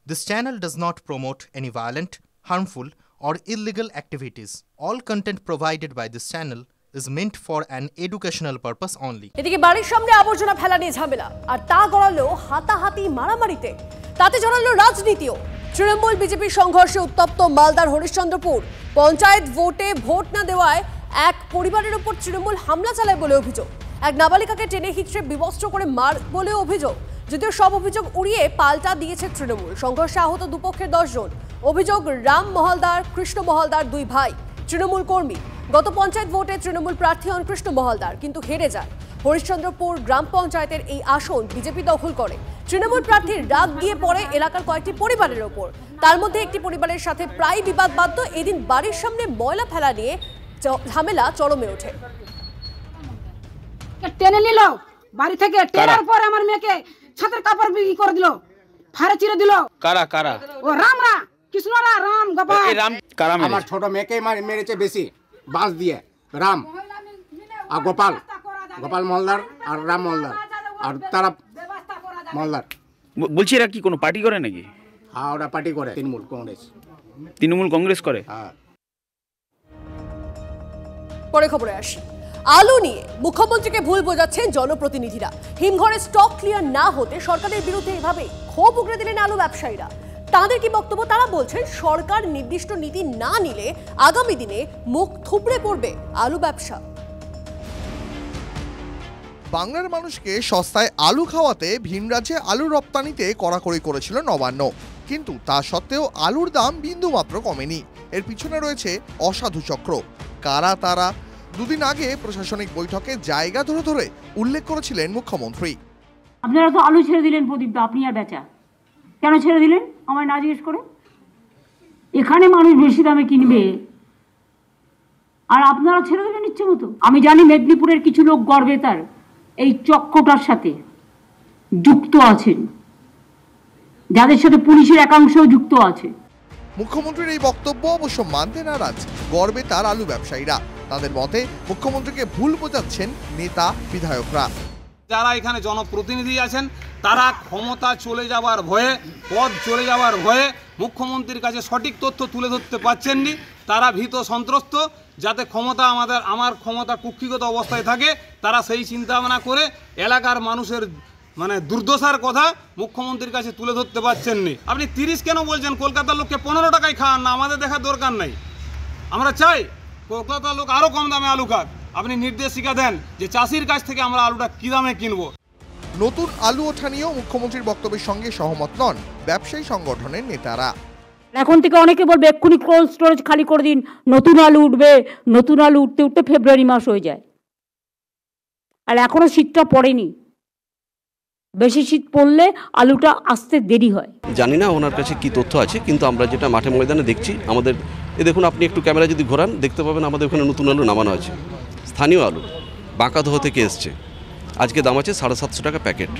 This channel does not promote any violent, harmful, or illegal activities. All content provided by this channel is meant for an educational purpose only. এদিকে বাড়ির সামনে আবর্জনা ফেলা নিয়ে ঝামেলা, আর তা গড়ালো হাতাহাতি মারামারিতে। তাতে জড়ালো রাজনীতিও। তৃণমূল বিজেপির সংঘর্ষে উত্তপ্ত মালদার হরিশ্চন্দ্রপুর। পঞ্চায়েত ভোটে ভোট না দেওয়ায় এক পরিবারের উপর তৃণমূল হামলা চালায় বলে অভিযোগ। এক নাবালিকাকে টেনে হিঁচড়ে বিবস্ত্র করে মার বলে অভিযোগ। যদিও সব অভিযোগ উড়িয়ে পাল্টা দিয়েছে তৃণমূল। সংঘর্ষে আহত দুপক্ষের 10 জন। অভিযোগ রাম মহলদার, কৃষ্ণ মহলদার দুই ভাই তৃণমূল কর্মী। গত পঞ্চায়েত ভোটে তৃণমূল প্রার্থী হন কৃষ্ণ মহলদার, কিন্তু হেরে যায়। হরিশ্চন্দ্রপুর গ্রাম পঞ্চায়েতের এই আসন বিজেপি দখল করে। তৃণমূল প্রার্থীর রাগ গিয়ে পড়ে এলাকার কয়েকটি পরিবারের ওপর। তার মধ্যে একটি পরিবারের সাথে প্রায় বিবাদ বাধ্য। এদিন বাড়ির সামনে ময়লা ফেলা নিয়ে ঝামেলা চরমে ওঠে। টেনে নিল বাড়ি থেকে, টেনার পর আমার মেয়েকে ছাদের কাপড় বিক্রি করে দিল, ফাড়ে চিরে দিল। কারা কারা? ও রামরা, কৃষ্ণরা, রাম গোপাল। এই রাম কারা মেরেছে? আমার ছোট মেয়েকে মেরেছে বেশি, বাঁশ দিয়ে। রাম আর গোপাল, গোপাল মহলদার আর রাম মহলদার আর তারা মহলদার। বলছি এরা কি কোনো পার্টি করে নাকি? হ্যাঁ, ওরা পার্টি করে, তৃণমূল কংগ্রেস। তৃণমূল কংগ্রেস করে? হ্যাঁ। পরে খবরে আসি। আলু নিয়ে মুখ্যমন্ত্রীকে ভুল বোঝাচ্ছেন জনপ্রতিনিধিরা। হিমঘরে স্টক ক্লিয়ার না হতে সরকারের বিরুদ্ধে এভাবে ক্ষোভ উগড়ে দিলেন আলু ব্যবসায়ীরা। তাদের কি বক্তব্য? তারা বলছেন সরকার নির্দিষ্ট নীতি না নিলে আগামী দিনে মুখ থুবড়ে পড়বে আলু ব্যবসা। বাংলার মানুষকে সস্তায় আলু খাওয়াতে ভিন রাজ্যে আলু রপ্তানিতে কড়াকড়ি করেছিল নবান্ন, কিন্তু তা সত্ত্বেও আলুর দাম বিন্দুমাত্র কমেনি। এর পিছনে রয়েছে অসাধু চক্র। কারা তারা? দুদিন আগে প্রশাসনিক বৈঠকে জায়গা ধরে ধরে উল্লেখ করেছিলেন মুখ্যমন্ত্রী। আপনারা তো আলু ছেড়ে দিলেন প্রদীপ দা, আপনি আর বেচা কেন ছেড়ে দিলেন আমায় না জিজ্ঞেস করে? এখানে মানুষ বেশি দামে কিনবে আর আপনারা ছেড়ে দেবেন ইচ্ছে মতো। আমি জানি মেদিনীপুরের কিছু লোক গর্বে তার এই চক্রটার সাথে যুক্ত আছেন, যাদের সাথে পুলিশের একাংশও যুক্ত আছে। মুখ্যমন্ত্রীর এই বক্তব্য অবশ্য মানতে নারাজ গর্বে তার আলু ব্যবসায়ীরা। তাদের মতে মুখ্যমন্ত্রীকে ভুল বোঝাচ্ছেন নেতা বিধায়করা। যারা এখানে জনপ্রতিনিধি আছেন তারা ক্ষমতা চলে যাওয়ার ভয়ে, পদ চলে যাওয়ার ভয়ে মুখ্যমন্ত্রীর কাছে সঠিক তথ্য তুলে ধরতে পারছেননি। তারা ভীত সন্ত্রস্ত, যাতে আমার ক্ষমতা কুক্ষিগত অবস্থায় থাকে। তারা সেই চিন্তা ভাবনা করে এলাকার মানুষের দুর্দশার কথা মুখ্যমন্ত্রীর কাছে তুলে ধরতে পারছেননি। আপনি 30 কেন বলছেন? কলকাতার লোককে 15 টাকায় খাওয়ান না, আমাদের দেখার দরকার নাই। আমরা চাই কলকাতার লোক আরও কম দামে আলু খাক। আপনি নির্দেশিকা দেন যে চাষির কাছ থেকে আমরা আলুটা কী দামে কিনবো। নতুন আলু ওঠা নিয়েও মুখ্যমন্ত্রীর বক্তব্যের সঙ্গে সহমত নন ব্যবসায়ী সংগঠনের নেতারা। এখন থেকে অনেকে বলবে এক্ষুনি কোল্ড স্টোরেজ খালি করে দিন, নতুন আলু উঠবে। নতুন আলু উঠতে উঠতে ফেব্রুয়ারি মাস হয়ে যায়, আর এখনো শীতটা পড়েনি। বেশি শীত পড়লে আলুটা আসতে দেরি হয়। জানি না ওনার কাছে কি তথ্য আছে, কিন্তু আমরা যেটা মাঠে ময়দানে দেখছি, আমাদের দেখুন, আপনি একটু ক্যামেরা যদি ঘোরান দেখতে পাবেন আমাদের ওখানে নতুন আলু নামানো আছে। স্থানীয় আলু বাঁকাদহ থেকে এসছে, আজকে দাম আছে 750 টাকা প্যাকেট।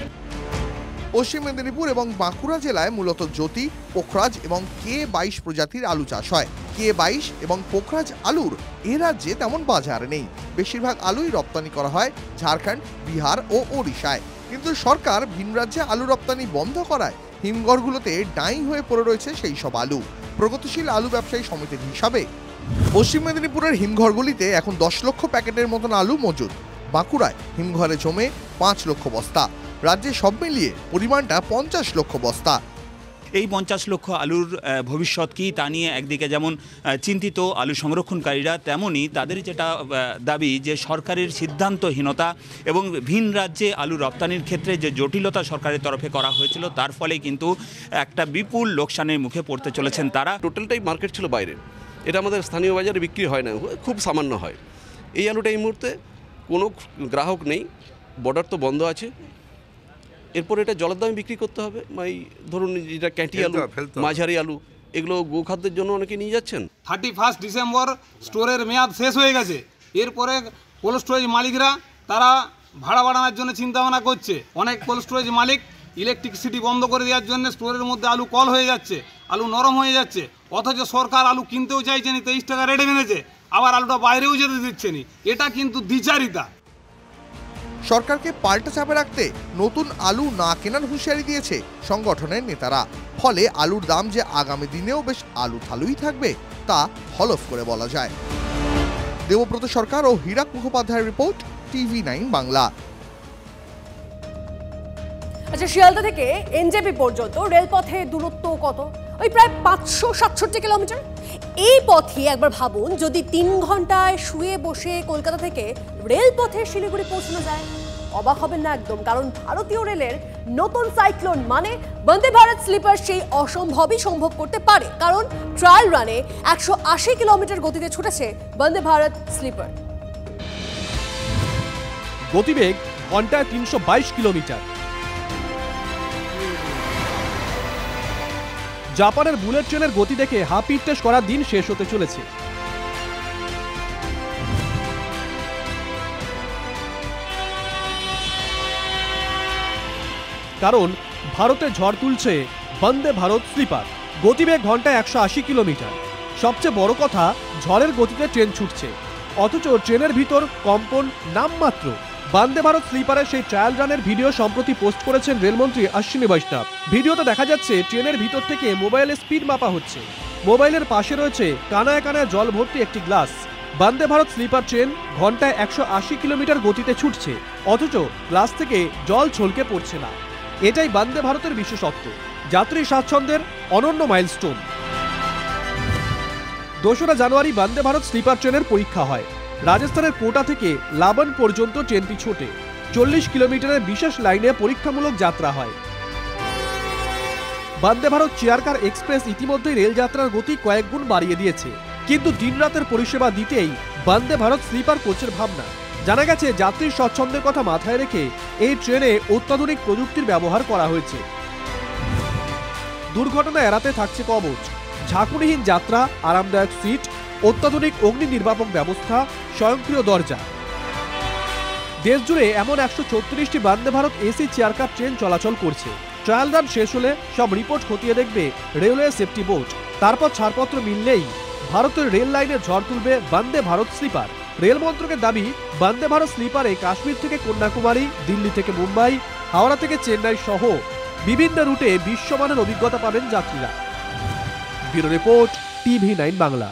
পশ্চিম মেদিনীপুর এবং বাঁকুড়া জেলায় মূলত জ্যোতি, পোখরাজ এবং K22 প্রজাতির আলু চাষ হয়। K22 এবং পোখরাজ আলুর এ রাজ্যে তেমন বাজার নেই। বেশিরভাগ আলুই রপ্তানি করা হয় ঝাড়খণ্ড, বিহার ও ওড়িশায়। কিন্তু সরকার ভিন রাজ্যে আলু রপ্তানি বন্ধ করায় হিমঘরগুলোতে ডাঁই হয়ে পড়ে রয়েছে সেই সব আলু। প্রগতিশীল আলু ব্যবসায়ী সমিতির হিসাবে পশ্চিম মেদিনীপুরের হিমঘরগুলিতে এখন 10 লক্ষ প্যাকেটের মতন আলু মজুদ। বাঁকুড়ায় হিমঘরে জমে 5 লক্ষ বস্তা। রাজ্যে সব মিলিয়ে পরিমাণটা 50 লক্ষ বস্তা। এই 50 লক্ষ আলুর ভবিষ্যৎ কী তা নিয়ে একদিকে যেমন চিন্তিত আলু সংরক্ষণকারীরা, তেমনই তাদের যেটা দাবি যে সরকারের সিদ্ধান্তহীনতা এবং ভিন রাজ্যে আলু রপ্তানির ক্ষেত্রে যে জটিলতা সরকারের তরফে করা হয়েছিল, তার ফলে কিন্তু একটা বিপুল লোকসানের মুখে পড়তে চলেছেন তারা। টোটালটাই মার্কেট ছিল বাইরে, এটা আমাদের স্থানীয় বাজারে বিক্রি হয় না, খুব সামান্য হয়। এই আলুটা এই মুহূর্তে কোনো গ্রাহক নেই, বর্ডার তো বন্ধ আছে। এরপর এটা জলের দামে বিক্রি করতে হবে। ধরুন যেটা ক্যাঁটি আলু, মাঝারি আলু, এগুলো গোখাদ্যের জন্য অনেকে নিয়ে যাচ্ছেন। 31 ডিসেম্বর স্টোরের মেয়াদ শেষ হয়ে গেছে। এরপরে কোল্ড স্টোরেজ মালিকরা তারা ভাড়া বাড়ানোর জন্য চিন্তাভাবনা করছে। অনেক কোল্ড স্টোরেজ মালিক ইলেকট্রিসিটি বন্ধ করে দেওয়ার জন্য স্টোরের মধ্যে আলু কল হয়ে যাচ্ছে, আলু নরম হয়ে যাচ্ছে। অথচ সরকার আলু কিনতেও চাইছে না, 23 টাকা রেটে মেনেছে, আবার আলুটা বাইরেও যেতে দিচ্ছে না। এটা কিন্তু দ্বিচারিতা। সরকারকে পাল্টা চাপে রাখতে নতুন আলু না কেনার হুঁশিয়ারি দিয়েছে সংগঠনের নেতারা। ফলে আলুর দাম যে আগামী দিনেও বেশ আলু থালুই থাকবে তা হলফ করে বলা যায়। দেবব্রত সরকার ও হীরাক মুখোপাধ্যায়ের রিপোর্ট, TV9 বাংলা। আচ্ছা, শিয়ালদা থেকে এনজেপি পর্যন্ত রেলপথে দূরত্ব কত? ওই প্রায় 567 কিলোমিটার। এই পথে একবার ভাবুন, যদি 3 ঘন্টায় শুয়ে বসে কলকাতা থেকে রেলপথে শিলিগুড়ি পৌঁছানো যায়, অবাক হবেন না একদম। কারণ ভারতীয় রেলের নতুন সাইক্লোন মানে বন্দে ভারত স্লিপার সেই অসম্ভবই সম্ভব করতে পারে। কারণ ট্রায়াল রানে 180 কিলোমিটার গতিতে ছুটেছে বন্দে ভারত স্লিপার। গতিবেগ ঘন্টায় 322 কিলোমিটার। জাপানের বুলেট ট্রেনের গতি দেখে হাঁ পিত্তেশ করার দিন শেষ হতে চলেছে। কারণ ভারতে ঝড় তুলছে বন্দে ভারত স্লিপার। গতিবেগ ঘন্টায় 180 কিলোমিটার। সবচেয়ে বড় কথা, ঝড়ের গতিতে ট্রেন ছুটছে, অথচ ট্রেনের ভিতর কম্পন নামমাত্র। বন্দে ভারত স্লিপারের সেই ট্রায়াল রানের ভিডিও সম্প্রতি পোস্ট করেছেন রেলমন্ত্রী অশ্বিনী বৈষ্ণব। ভিডিওতে দেখা যাচ্ছে ট্রেনের ভিতর থেকে মোবাইলের স্পিড মাপা হচ্ছে। মোবাইলের পাশে রয়েছে কানায় কানায় জল ভর্তি একটি glass. Vande Bharat sleeper train ঘন্টায় 180 কিলোমিটার গতিতে ছুটছে, অথচ গ্লাস থেকে জল ছলকে পড়ছে না। এটাই বন্দে ভারতের বিশেষত্ব, যাত্রী স্বাচ্ছন্দ্যের অনন্য মাইলস্টোন। 2রা জানুয়ারি বন্দে ভারত স্লিপার ট্রেনের পরীক্ষা হয়। রাজস্থানের কোটা থেকে লাবন পর্যন্ত ট্রেনটি ছোটে। 40 কিলোমিটারের বিশেষ লাইনে পরীক্ষামূলক যাত্রা হয়। বন্দে ভারত চেয়ারকার এক্সপ্রেস ইতিমধ্যেই রেলযাত্রার গতি কয়েক গুণ বাড়িয়ে দিয়েছে, কিন্তু দিনরাতের পরিষেবা দিতেই বন্দে ভারত স্লিপার কোচের ভাবনা। জানা গেছে, যাত্রীর স্বচ্ছন্দের কথা মাথায় রেখে এই ট্রেনে অত্যাধুনিক প্রযুক্তির ব্যবহার করা হয়েছে। দুর্ঘটনা এড়াতে থাকছে কবচ, ঝাঁকুনিহীন যাত্রা, আরামদায়ক সিট, অত্যাধুনিক অগ্নি নির্বাপক ব্যবস্থা, স্বয়ংক্রিয় দরজা। দেশজুড়ে এমন 134টি বন্দে ভারত এসি চেয়ারকার ট্রেন চলাচল করছে। ট্রায়াল রান শেষ হলে সব রিপোর্ট খতিয়ে দেখবে রেলওয়ে সেফটি বোর্ড। তারপর ছাড়পত্র মিললেই ভারতের রেল লাইনে ঝড় তুলবে বন্দে ভারত স্লিপার। রেল মন্ত্রকের দাবি, বন্দে ভারত স্লিপারে কাশ্মীর থেকে কন্যাকুমারী, দিল্লি থেকে মুম্বাই, হাওড়া থেকে চেন্নাই সহ বিভিন্ন রুটে বিশ্বমানের অভিজ্ঞতা পাবেন যাত্রীরা। Bureau report, TV9 Bangla.